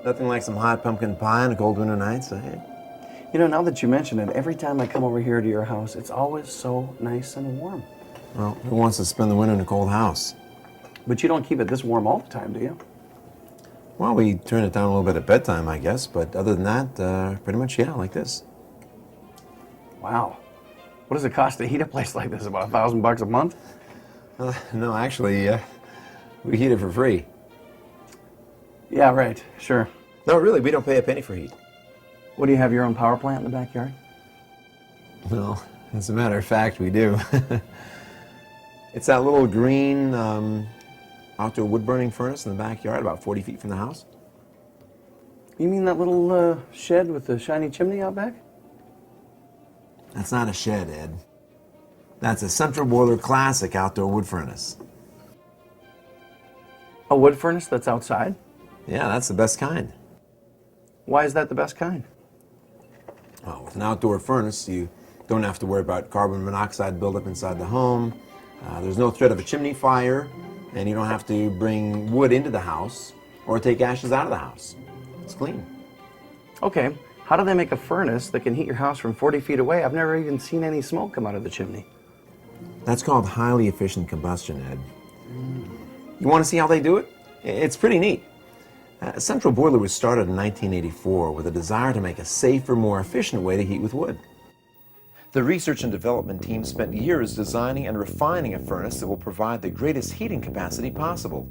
Nothing like some hot pumpkin pie on a cold winter night, so hey. You know, now that you mention it, every time I come over here to your house, it's always so nice and warm. Well, who wants to spend the winter in a cold house? But you don't keep it this warm all the time, do you? Well, we turn it down a little bit at bedtime, I guess, but other than that, pretty much, yeah, like this. Wow. What does it cost to heat a place like this? About $1,000 a month? No, actually, we heat it for free. Yeah, right, sure. No, really, we don't pay a penny for heat. What, do you have your own power plant in the backyard? Well, as a matter of fact, we do. It's that little green outdoor wood-burning furnace in the backyard, about 40 feet from the house. You mean that little shed with the shiny chimney out back? That's not a shed, Ed. That's a central boiler classic outdoor wood furnace. A wood furnace that's outside? Yeah, that's the best kind. Why is that the best kind? Oh, with an outdoor furnace, you don't have to worry about carbon monoxide buildup inside the home. There's no threat of a chimney fire, and you don't have to bring wood into the house or take ashes out of the house. It's clean. Okay, how do they make a furnace that can heat your house from 40 feet away? I've never even seen any smoke come out of the chimney. That's called highly efficient combustion, Ed. You want to see how they do it? It's pretty neat. A central boiler was started in 1984 with a desire to make a safer, more efficient way to heat with wood. The research and development team spent years designing and refining a furnace that will provide the greatest heating capacity possible.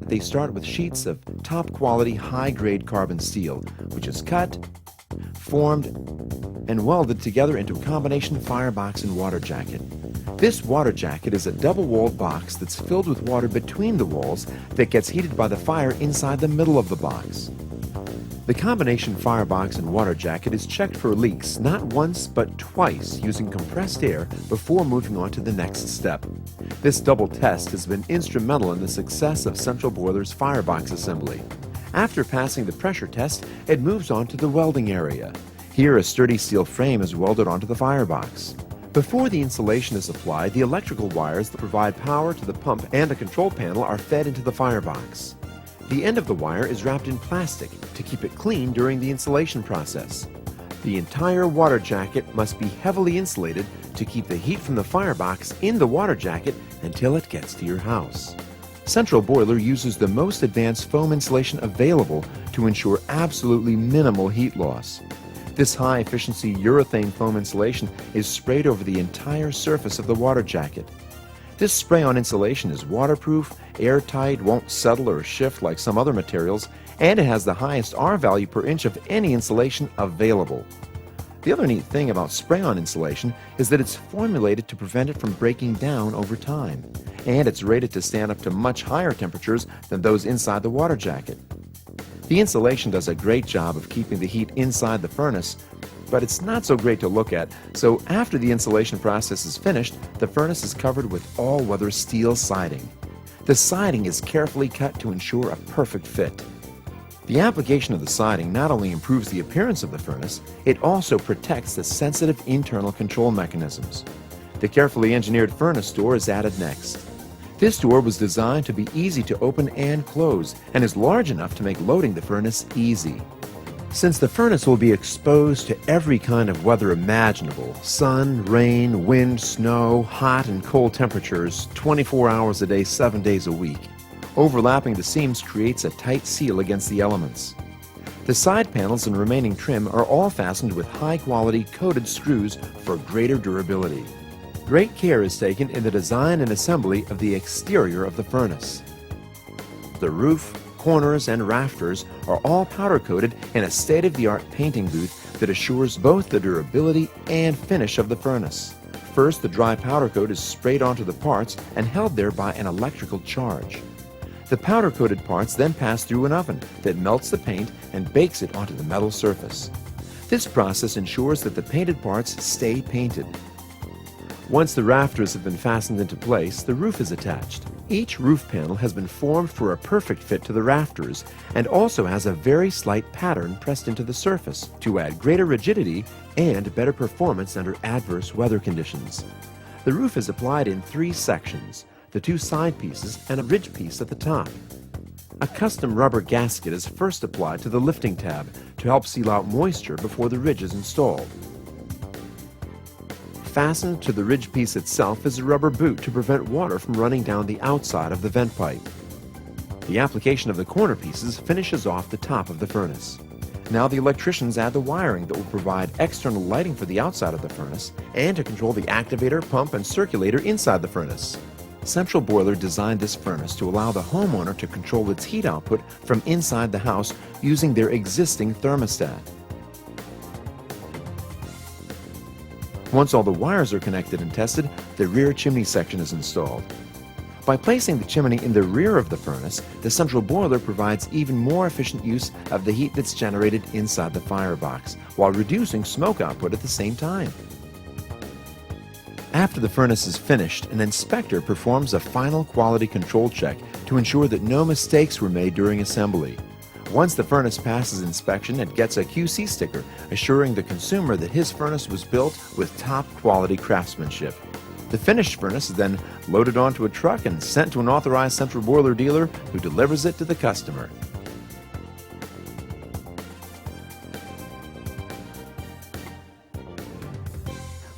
They start with sheets of top-quality, high-grade carbon steel, which is cut, formed, and welded together into a combination firebox and water jacket. This water jacket is a double-walled box that's filled with water between the walls that gets heated by the fire inside the middle of the box. The combination firebox and water jacket is checked for leaks not once but twice using compressed air before moving on to the next step. This double test has been instrumental in the success of Central Boiler's firebox assembly. After passing the pressure test, it moves on to the welding area. Here, a sturdy steel frame is welded onto the firebox. Before the insulation is applied, the electrical wires that provide power to the pump and the control panel are fed into the firebox. The end of the wire is wrapped in plastic to keep it clean during the insulation process. The entire water jacket must be heavily insulated to keep the heat from the firebox in the water jacket until it gets to your house. Central Boiler uses the most advanced foam insulation available to ensure absolutely minimal heat loss. This high-efficiency urethane foam insulation is sprayed over the entire surface of the water jacket. This spray-on insulation is waterproof, airtight, won't settle or shift like some other materials, and it has the highest R value per inch of any insulation available. The other neat thing about spray-on insulation is that it's formulated to prevent it from breaking down over time, and it's rated to stand up to much higher temperatures than those inside the water jacket. The insulation does a great job of keeping the heat inside the furnace, but it's not so great to look at, so after the insulation process is finished, the furnace is covered with all-weather steel siding. The siding is carefully cut to ensure a perfect fit. The application of the siding not only improves the appearance of the furnace, it also protects the sensitive internal control mechanisms. The carefully engineered furnace door is added next. This door was designed to be easy to open and close, and is large enough to make loading the furnace easy. Since the furnace will be exposed to every kind of weather imaginable, sun, rain, wind, snow, hot and cold temperatures, 24 hours a day, 7 days a week, overlapping the seams creates a tight seal against the elements. The side panels and remaining trim are all fastened with high-quality coated screws for greater durability. Great care is taken in the design and assembly of the exterior of the furnace. The roof, corners, and rafters are all powder-coated in a state-of-the-art painting booth that assures both the durability and finish of the furnace. First, the dry powder coat is sprayed onto the parts and held there by an electrical charge. The powder-coated parts then pass through an oven that melts the paint and bakes it onto the metal surface. This process ensures that the painted parts stay painted. Once the rafters have been fastened into place, the roof is attached. Each roof panel has been formed for a perfect fit to the rafters and also has a very slight pattern pressed into the surface to add greater rigidity and better performance under adverse weather conditions. The roof is applied in 3 sections, the 2 side pieces and a ridge piece at the top. A custom rubber gasket is first applied to the lifting tab to help seal out moisture before the ridge is installed. Fastened to the ridge piece itself is a rubber boot to prevent water from running down the outside of the vent pipe. The application of the corner pieces finishes off the top of the furnace. Now the electricians add the wiring that will provide external lighting for the outside of the furnace and to control the activator, pump, and circulator inside the furnace. Central Boiler designed this furnace to allow the homeowner to control its heat output from inside the house using their existing thermostat. Once all the wires are connected and tested, the rear chimney section is installed. By placing the chimney in the rear of the furnace, the central boiler provides even more efficient use of the heat that's generated inside the firebox, while reducing smoke output at the same time. After the furnace is finished, an inspector performs a final quality control check to ensure that no mistakes were made during assembly. Once the furnace passes inspection, it gets a QC sticker, assuring the consumer that his furnace was built with top quality craftsmanship. The finished furnace is then loaded onto a truck and sent to an authorized central boiler dealer who delivers it to the customer.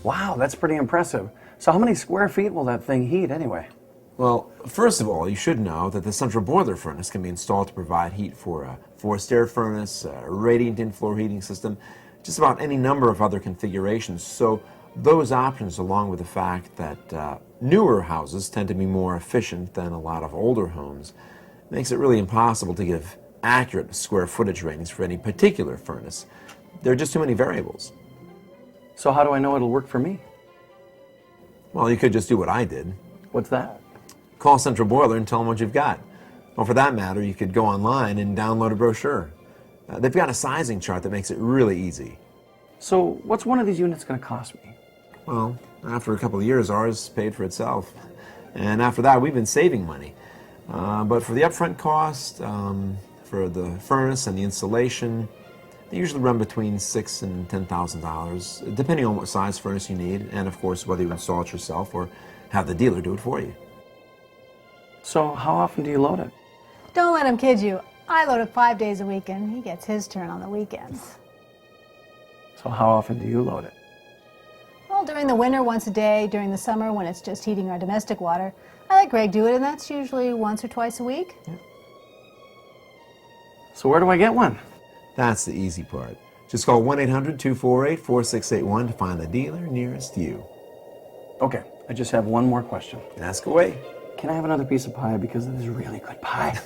Wow, that's pretty impressive. So how many square feet will that thing heat anyway? Well, first of all, you should know that the central boiler furnace can be installed to provide heat for a forced air furnace, a radiant in-floor heating system, just about any number of other configurations. So those options, along with the fact that newer houses tend to be more efficient than a lot of older homes, makes it really impossible to give accurate square footage ratings for any particular furnace. There are just too many variables. So how do I know it'll work for me? Well, you could just do what I did. What's that? Call Central Boiler and tell them what you've got. Or for that matter, you could go online and download a brochure. They've got a sizing chart that makes it really easy. So what's one of these units going to cost me? Well, after a couple of years, ours paid for itself. And after that, we've been saving money. But for the upfront cost, for the furnace and the installation, they usually run between $6,000 and $10,000, depending on what size furnace you need, and of course whether you install it yourself or have the dealer do it for you. So how often do you load it? Don't let him kid you. I load it 5 days a week and he gets his turn on the weekends. So how often do you load it? Well, during the winter, once a day. During the summer, when it's just heating our domestic water, I let Greg do it, and that's usually once or twice a week. Yeah. So where do I get one? That's the easy part. Just call 1-800-248-4681 to find the dealer nearest you. Okay, I just have one more question. Ask away. Can I have another piece of pie because this is really good pie?